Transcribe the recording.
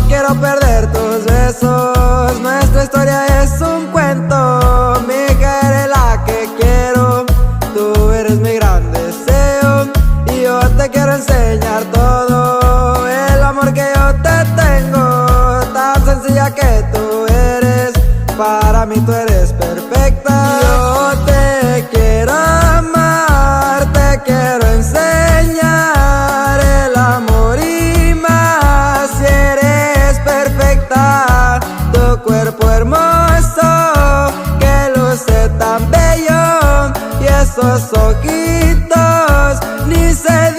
quiero perder tus besos. Nuestra historia es un cuento. Mi hija eres la que quiero. Tú eres mi gran deseo y yo te quiero enseñar todo el amor que yo te tengo. Tan sencilla que tú eres, para mí tú eres perfecta. Yo te quiero amar, te quiero enseñar el amor y más. Si eres perfecta, tu cuerpo hermoso que luce tan bello y esos ojitos ni se